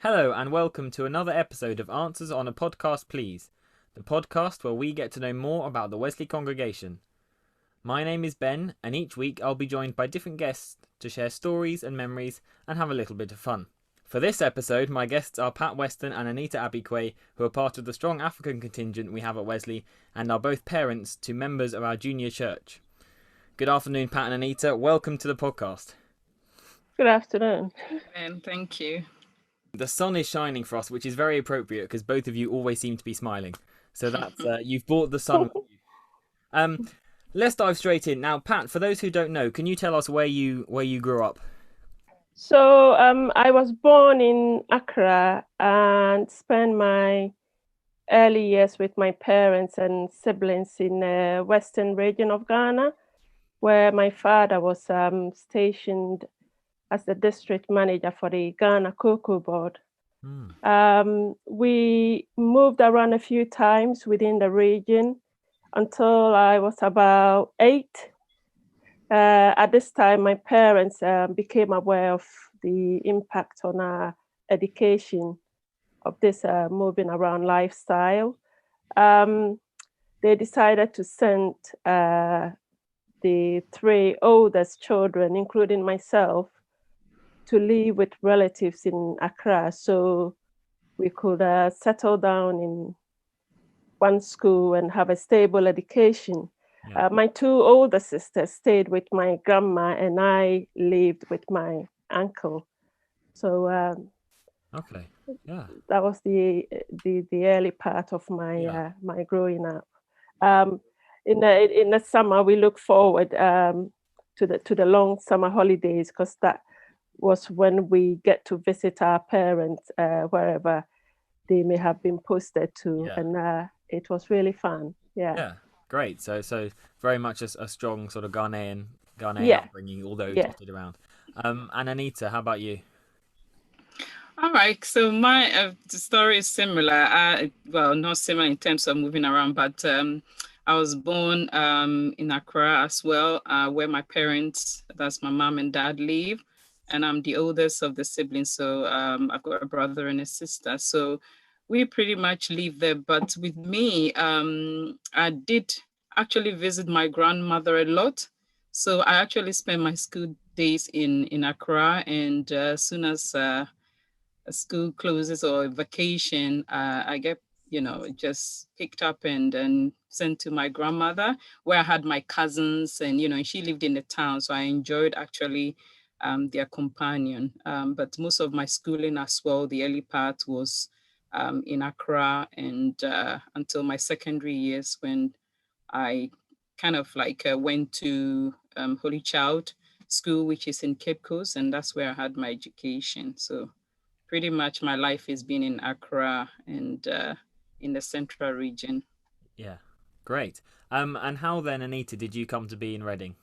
Hello and welcome to another episode of Answers on a Podcast Please, the podcast where we get to know more about the Wesley congregation. My name is Ben, and each week I'll be joined by different guests to share stories and memories and have a little bit of fun. For this episode, my guests are Pat Weston and Anita Abbey-Quaye, who are part of the strong African contingent we have at Wesley and are both parents to members of our junior church. Good afternoon, Pat and Anita. Welcome to the podcast. Good afternoon. And thank you. The sun is shining for us, which is very appropriate because both of you always seem to be smiling. So that's you've brought the sun with you. Let's dive straight in. Now, Pat, for those who don't know, can you tell us where you grew up? So I was born in Accra and spent my early years with my parents and siblings in the western region of Ghana, where my father was stationed as the district manager for the Ghana Cocoa Board. We moved around a few times within the region until I was about 8. At this time, my parents became aware of the impact on our education of this moving around lifestyle. They decided to send the 3 oldest children, including myself, to live with relatives in Accra so we could settle down in one school and have a stable education. Yeah. My 2 older sisters stayed with my grandma and I lived with my uncle. So Okay. Yeah. that was the early part of my my growing up. In the summer, we look forward to the long summer holidays because that was when we get to visit our parents wherever they may have been posted to, and it was really fun. Yeah, great. So very much a strong sort of Ghanaian upbringing, although dotted around. And Anita, how about you? All right. So my story is similar. Well, not similar in terms of moving around, but I was born in Accra as well, where my parents, that's my mom and dad, live. And I'm the oldest of the siblings. So I've got a brother and a sister. So we pretty much live there. But with me, I did actually visit my grandmother a lot. So I actually spent my school days in Accra. And as soon as school closes or vacation, I get, just picked up and sent to my grandmother, where I had my cousins and she lived in the town. So I enjoyed actually their companion. But most of my schooling as well, the early part was in Accra and until my secondary years when I kind of went to Holy Child School, which is in Cape Coast, and that's where I had my education. So pretty much my life has been in Accra and in the central region. Yeah, great. And how then, Anita, did you come to be in Reading?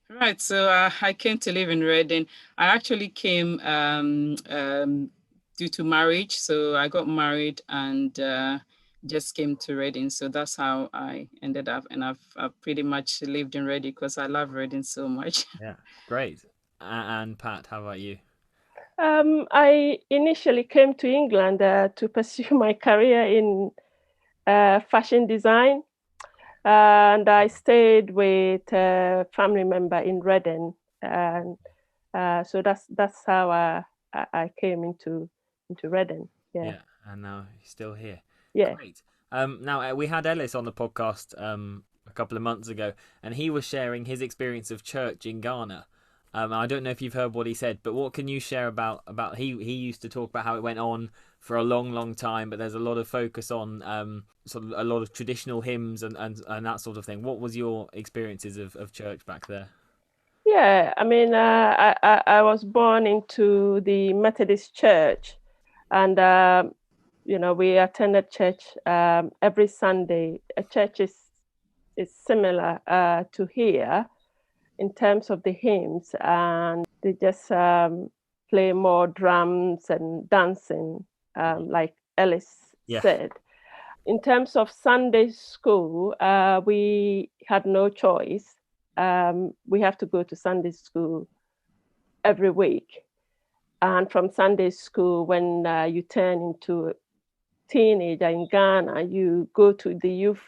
Right, so I came to live in Reading. I actually came due to marriage. So I got married and just came to Reading. So that's how I ended up. And I've pretty much lived in Reading because I love Reading so much. Yeah, great. And Pat, how about you? I initially came to England to pursue my career in fashion design. And I stayed with a family member in Reading, and so that's how I came into Reading. Yeah, and now you're still here. Yeah. Great. Now we had Ellis on the podcast a couple of months ago, and he was sharing his experience of church in Ghana. I don't know if you've heard what he said, but what can you share about he used to talk about how it went on for a long time, but there's a lot of focus on sort of a lot of traditional hymns and that sort of thing. What was your experiences of church back there? Yeah, I mean, I was born into the Methodist Church, and we attended church every Sunday. A church is similar to here in terms of the hymns, and they just play more drums and dancing, like Ellis said. In terms of Sunday school, we had no choice. We have to go to Sunday school every week. And from Sunday school, when you turn into a teenager in Ghana, you go to the youth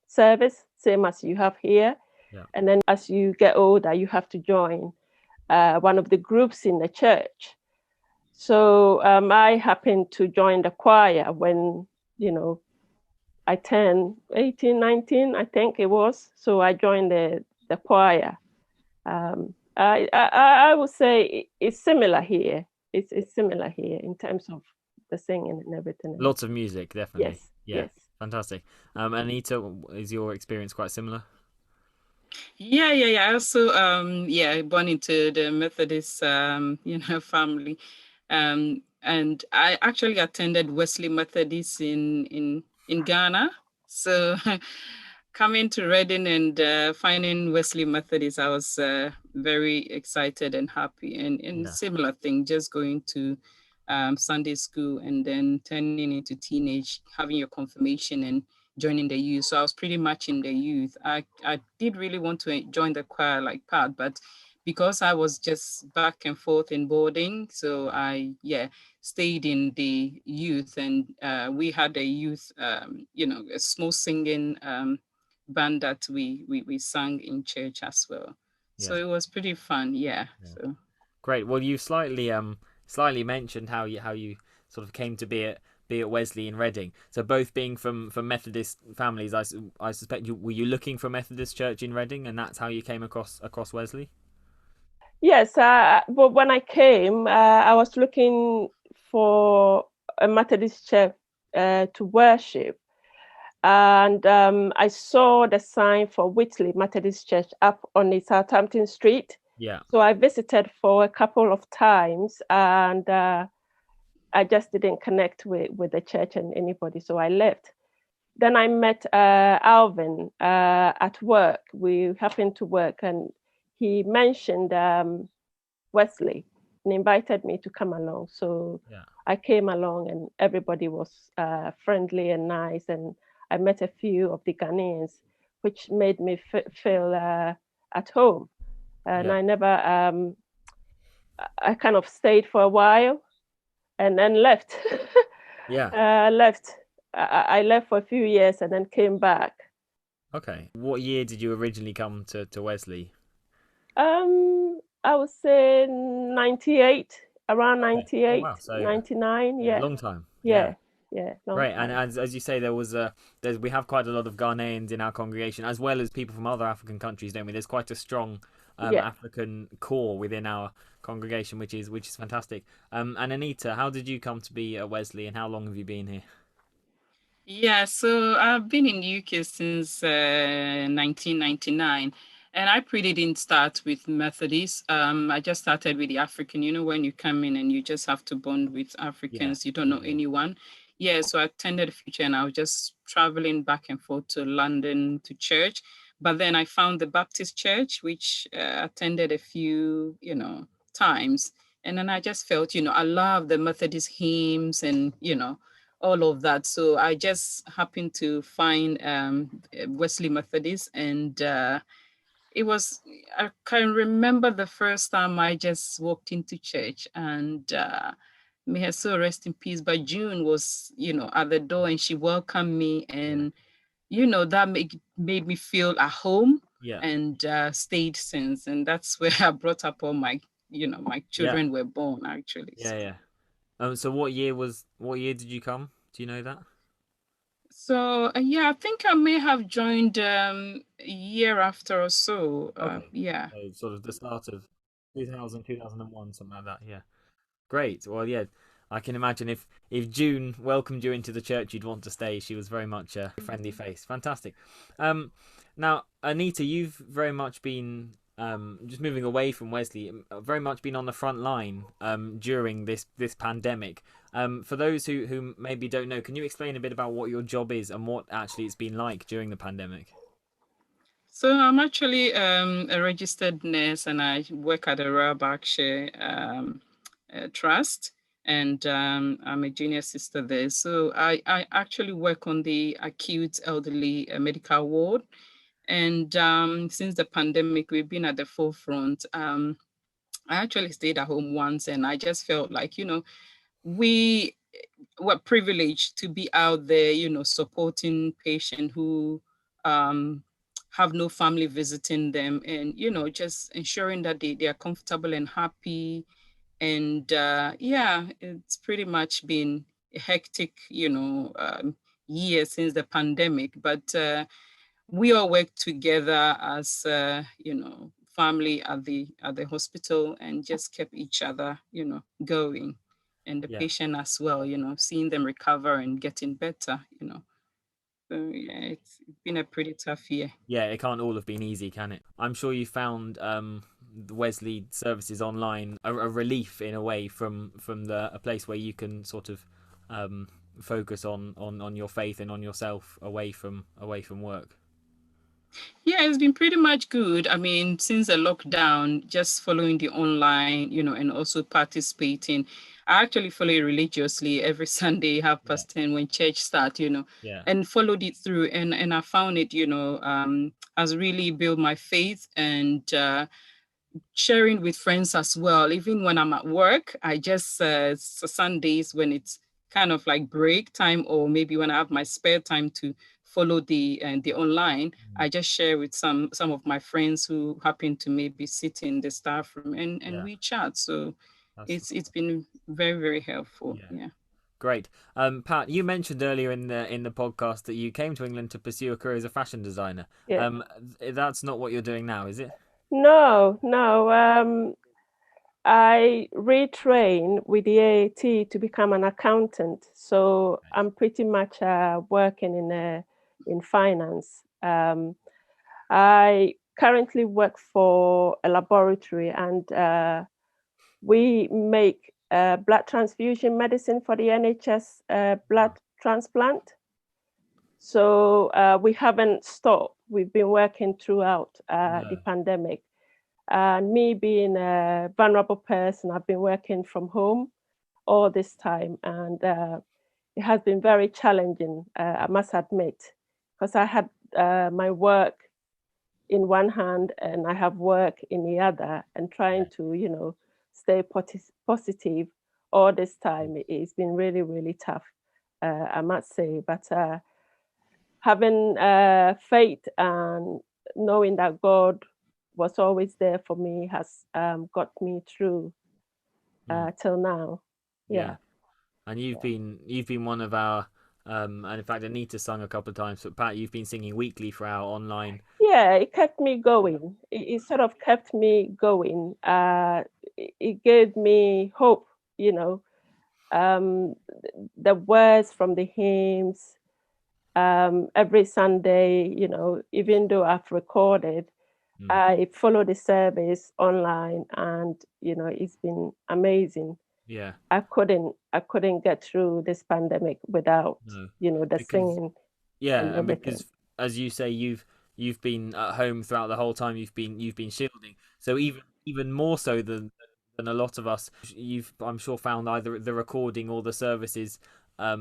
service, same as you have here. Yeah. And then as you get older, you have to join one of the groups in the church. So I happened to join the choir when, I turned 18, 19, I think it was. So I joined the choir. I would say it's similar here. It's similar here in terms of the singing and everything. Lots of music, definitely. Yes. Yeah. Yes. Fantastic. Anita, is your experience quite similar? Yeah. I also, born into the Methodist, family. And I actually attended Wesley Methodist in Ghana. So coming to Reading and finding Wesley Methodist, I was very excited and happy. And similar thing, just going to Sunday school and then turning into teenage, having your confirmation and joining the youth. So I was pretty much in the youth. I did really want to join the choir like Pat, but because I was just back and forth in boarding, so I stayed in the youth, and we had a youth, a small singing band that we sang in church as well. So it was pretty fun. Yeah. So great. Well, you slightly mentioned how you sort of came to be at Wesley in Reading. So both being from Methodist families, I suspect were you looking for a Methodist church in Reading, and that's how you came across Wesley? Yes, but when I came, I was looking for a Methodist church to worship. And I saw the sign for Whitley Methodist Church up on the Southampton Street. Yeah. So I visited for a couple of times, and I just didn't connect with the church and anybody, so I left. Then I met Alvin at work. We happened to work, and he mentioned Wesley and invited me to come along. So I came along, and everybody was friendly and nice, and I met a few of the Ghanaians, which made me feel at home. And I never, I kind of stayed for a while and then left. Left. I left for a few years and then came back. Okay. What year did you originally come to Wesley? I would say 98, around 98, wow. So, 99. Yeah. Long time. Yeah. Long Great. Time. And as you say, we have quite a lot of Ghanaians in our congregation, as well as people from other African countries, don't we? There's quite a strong African core within our congregation, which is fantastic. And Anita, how did you come to be at Wesley, and how long have you been here? Yeah, so I've been in UK since 1999. And I pretty didn't start with Methodist. I just started with the African. When you come in and you just have to bond with Africans, you don't know anyone. Yeah, so I attended Future, and I was just traveling back and forth to London to church. But then I found the Baptist church, which attended a few, times. And then I just felt, I love the Methodist hymns and, all of that. So I just happened to find Wesley Methodist, and I can remember the first time I just walked into church, and may her soul rest in peace, but June was, at the door, and she welcomed me, and, that made me feel at home, and stayed since. And that's where I brought up all my, my children were born, actually. So what year did you come? Do you know that? So I think I may have joined a year after or so. So sort of the start of 2000, 2001, something like that. Yeah. Great. Well, I can imagine if June welcomed you into the church, you'd want to stay. She was very much a friendly face. Fantastic. Now, Anita, you've very much been just moving away from Wesley, very much been on the front line during this pandemic. For those who maybe don't know, can you explain a bit about what your job is and what actually it's been like during the pandemic? So I'm actually a registered nurse, and I work at the Royal Berkshire Trust, and I'm a junior sister there. So I actually work on the acute elderly medical ward. And since the pandemic, we've been at the forefront. I actually stayed at home once, and I just felt like, we were privileged to be out there, supporting patients who um, have no family visiting them, and, just ensuring that they are comfortable and happy. And yeah, it's pretty much been a hectic, year since the pandemic, but we all worked together as family at the hospital, and just kept each other going, and the Yeah. patient as well, seeing them recover and getting better. So yeah, it's been a pretty tough year. Yeah, it can't all have been easy, can it? I'm sure you found the Wesley services online a relief in a way from a place where you can sort of focus on your faith and on yourself away from work. Yeah, it's been pretty much good. I mean, since the lockdown, just following the online, and also participating. I actually follow it religiously every Sunday, half Yeah. past 10 when church starts, Yeah. and followed it through. And I found it, has really built my faith, and sharing with friends as well. Even when I'm at work, I just Sundays when it's kind of like break time, or maybe when I have my spare time to follow the online, I just share with some of my friends who happen to maybe sit in the staff room, and Yeah. we chat. So That's it's been very, very helpful. yeah. Yeah. Great. Pat, you mentioned earlier in the podcast that you came to England to pursue a career as a fashion designer. Yeah. That's not what you're doing now, is it? No, no. I retrained with the AAT to become an accountant. So I'm pretty much working in finance. I currently work for a laboratory, and we make blood transfusion medicine for the NHS blood transplant. So we haven't stopped. We've been working throughout the pandemic. And me being a vulnerable person, I've been working from home all this time, and it has been very challenging, I must admit, because I had my work in one hand and I have work in the other, and trying to, stay positive all this time. It's been really, really tough, I must say. But having faith and knowing that God was always there for me has got me through till now. Yeah. And you've been one of our and in fact Anita sung a couple of times, but Pat, you've been singing weekly for our online. Yeah, it kept me going. It sort of kept me going. It gave me hope, um, the words from the hymns every Sunday, even though I've recorded, I follow the service online, and it's been amazing. Yeah. I couldn't get through this pandemic without the singing. Yeah, and and everything. because as you say, you've been at home throughout the whole time. You've been shielding. So even more so than a lot of us, you've, I'm sure, found either the recording or the services a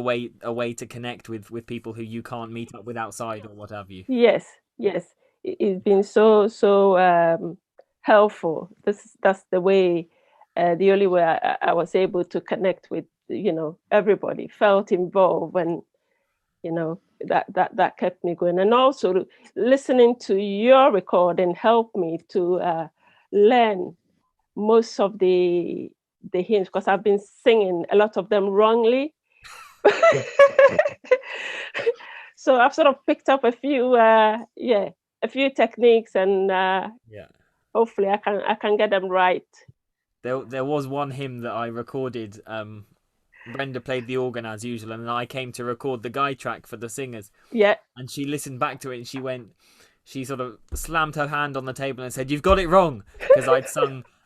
way to connect with people who you can't meet up with outside or what have you. Yes, yes, it's been so helpful. That's the way, the only way I was able to connect with everybody, felt involved, and that kept me going. And also listening to your recording helped me to learn most of the hymns, because I've been singing a lot of them wrongly. So I've sort of picked up a few techniques, and hopefully I can get them right. There was one hymn that I recorded. Brenda played the organ as usual, and I came to record the guide track for the singers. Yeah. And she listened back to it, and she sort of slammed her hand on the table and said, "You've got it wrong," because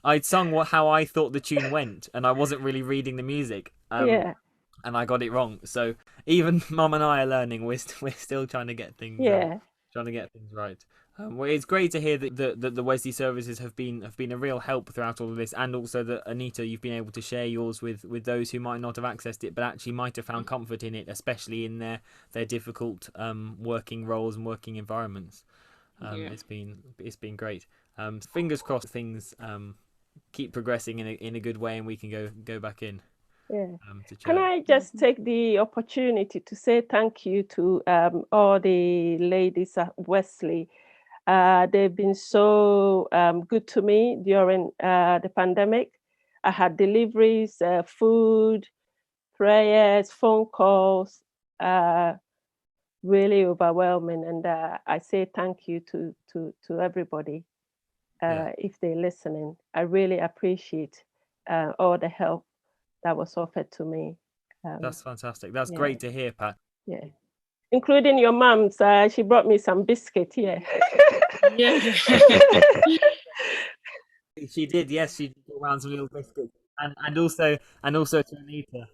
I'd sung how I thought the tune went, and I wasn't really reading the music. Yeah. And I got it wrong. So even Mum and I are learning. We're still trying to get things right. Well, it's great to hear that the Wesley services have been a real help throughout all of this, and also that Anita, you've been able to share yours with those who might not have accessed it, but actually might have found comfort in it, especially in their difficult working roles and working environments. It's been great. Fingers crossed things keep progressing in a good way, and we can go back in. Yeah. To church. Can I just take the opportunity to say thank you to all the ladies at Wesley? They've been so good to me during the pandemic. I had deliveries, food, prayers, phone calls, really overwhelming. And I say thank you to everybody if they're listening. I really appreciate all the help that was offered to me. That's fantastic. That's great to hear, Pat. Yeah. Including your mom's. She brought me some biscuit here. Yeah. She did, yes. She did around some little biscuits, and also to Anita.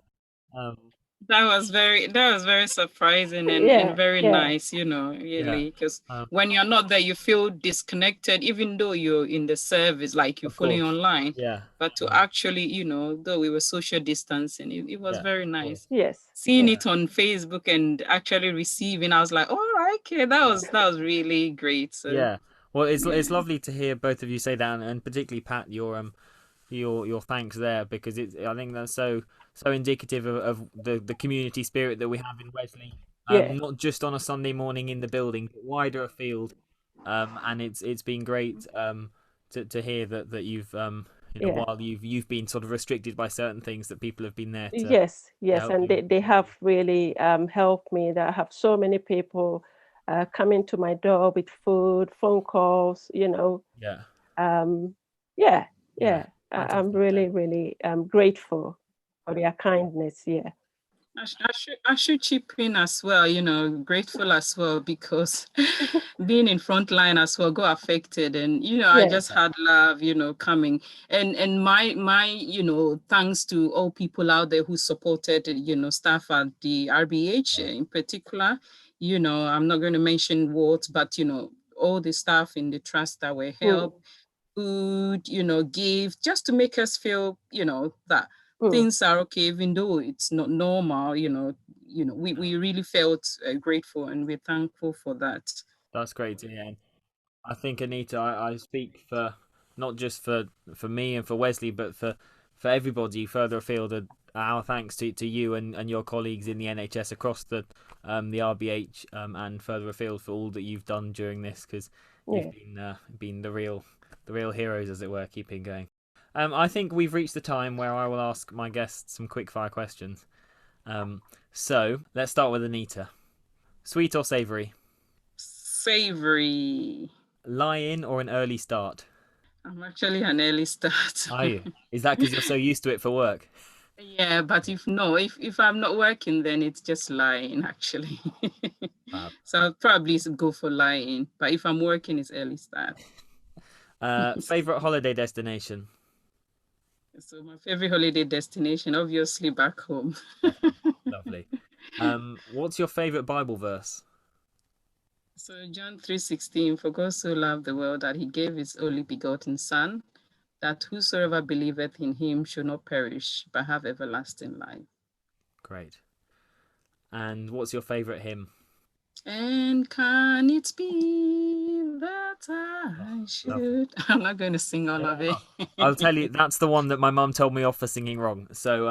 That was very surprising and very nice, really, because when you're not there, you feel disconnected, even though you're in the service, like you're fully online. Yeah. But to actually, though we were social distancing, it was very nice. Yes. Seeing it on Facebook and actually receiving, I was like, all right, okay, that was really great. So yeah. Well, it's lovely to hear both of you say that, and particularly Pat, your thanks there, because I think that's so indicative of the community spirit that we have in Wesley. Not just on a Sunday morning in the building, but wider afield. And it's been great to hear that you've while you've been sort of restricted by certain things, that people have been there to yes, and they have really helped me. That I have so many people coming to my door with food, phone calls, I'm really, really grateful for their kindness. Yeah. I should chip in as well, grateful as well, because being in front line as well got affected, and I just had love, coming, and my thanks to all people out there who supported, staff at the RBH in particular. I'm not going to mention what, but all the staff in the trust that were helped, food, give, just to make us feel, that things are okay, even though it's not normal. We really felt grateful, and we're thankful for that. That's great to hear. I think, Anita, I speak for not just for me and for Wesley, but for everybody further afield. Our thanks to you and your colleagues in the NHS across the RBH and further afield for all that you've done during this, because you've been the real heroes, as it were, keeping going. I think we've reached the time where I will ask my guests some quick fire questions. So let's start with Anita. Sweet or savoury? Savoury. Lie-in or an early start? I'm actually an early start. Are you? Is that because you're so used to it for work? Yeah, but if I'm not working, then it's just lying, actually. So I'll probably go for lying. But if I'm working, it's early start. Favorite holiday destination? So my favorite holiday destination, obviously back home. Lovely. What's your favorite Bible verse? So John 3:16, for God so loved the world that he gave his only begotten Son, that whosoever believeth in him should not perish, but have everlasting life. Great. And what's your favorite hymn? And can it be that I should? I'm not going to sing all of it. I'll tell you, that's the one that my mum told me off for singing wrong. So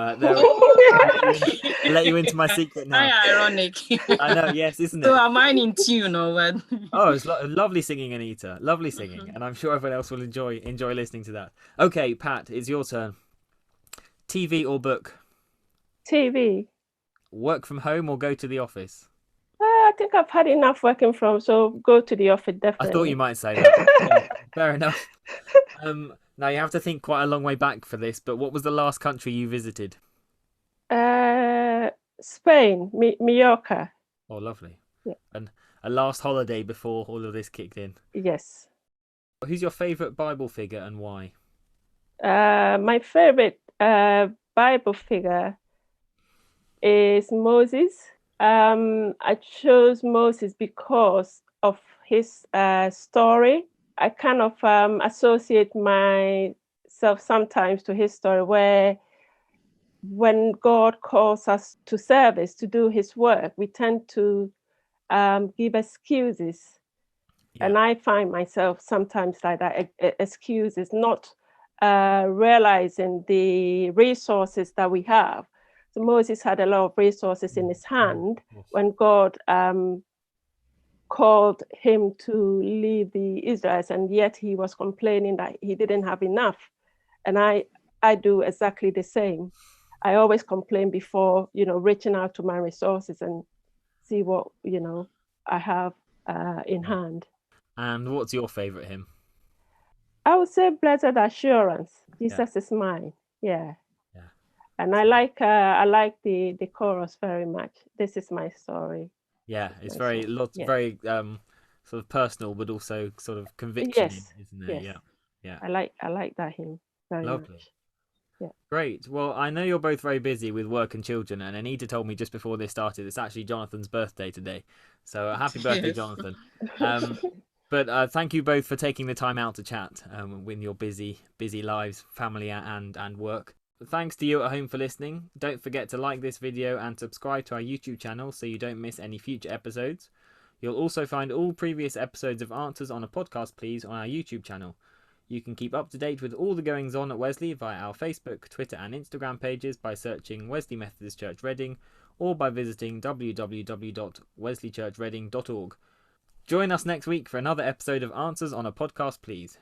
let you into my secret now. How ironic. I know, yes, isn't it? So am I in tune or what? Oh, it's lovely singing, Anita. Lovely singing. And I'm sure everyone else will enjoy listening to that. Okay, Pat, it's your turn. TV or book? TV. Work from home or go to the office? I think I've had enough working from, so go to the office, definitely. I thought you might say that. Fair enough. Now you have to think quite a long way back for this, but what was the last country you visited? Spain, Mallorca. Oh, lovely. Yeah. And a last holiday before all of this kicked in? Yes. Who's your favourite Bible figure and why? My favourite Bible figure is Moses. I chose Moses because of his story. I kind of associate myself sometimes to his story, where when God calls us to service, to do his work, we tend to give excuses. Yeah. And I find myself sometimes like that, excuses, not realizing the resources that we have. So Moses had a lot of resources in his hand when God called him to lead the Israelites, and yet he was complaining that he didn't have enough. And I do exactly the same. I always complain before, reaching out to my resources and see what, I have in hand. And what's your favorite hymn? I would say Blessed Assurance. Jesus is mine. Yeah. And I like the chorus very much. This is my story. Yeah, it's very very sort of personal, but also sort of conviction, isn't it? Yes. Yeah. I like that hymn very much. Yeah. Great. Well, I know you're both very busy with work and children, and Anita told me just before this started it's actually Jonathan's birthday today. So happy birthday, Jonathan. But thank you both for taking the time out to chat with your busy lives, family and work. Thanks to you at home for listening. Don't forget to like this video and subscribe to our YouTube channel so you don't miss any future episodes. You'll also find all previous episodes of Answers on a Podcast Please on our YouTube channel. You can keep up to date with all the goings on at Wesley via our Facebook, Twitter and Instagram pages by searching Wesley Methodist Church Reading or by visiting www.wesleychurchreading.org. Join us next week for another episode of Answers on a Podcast Please.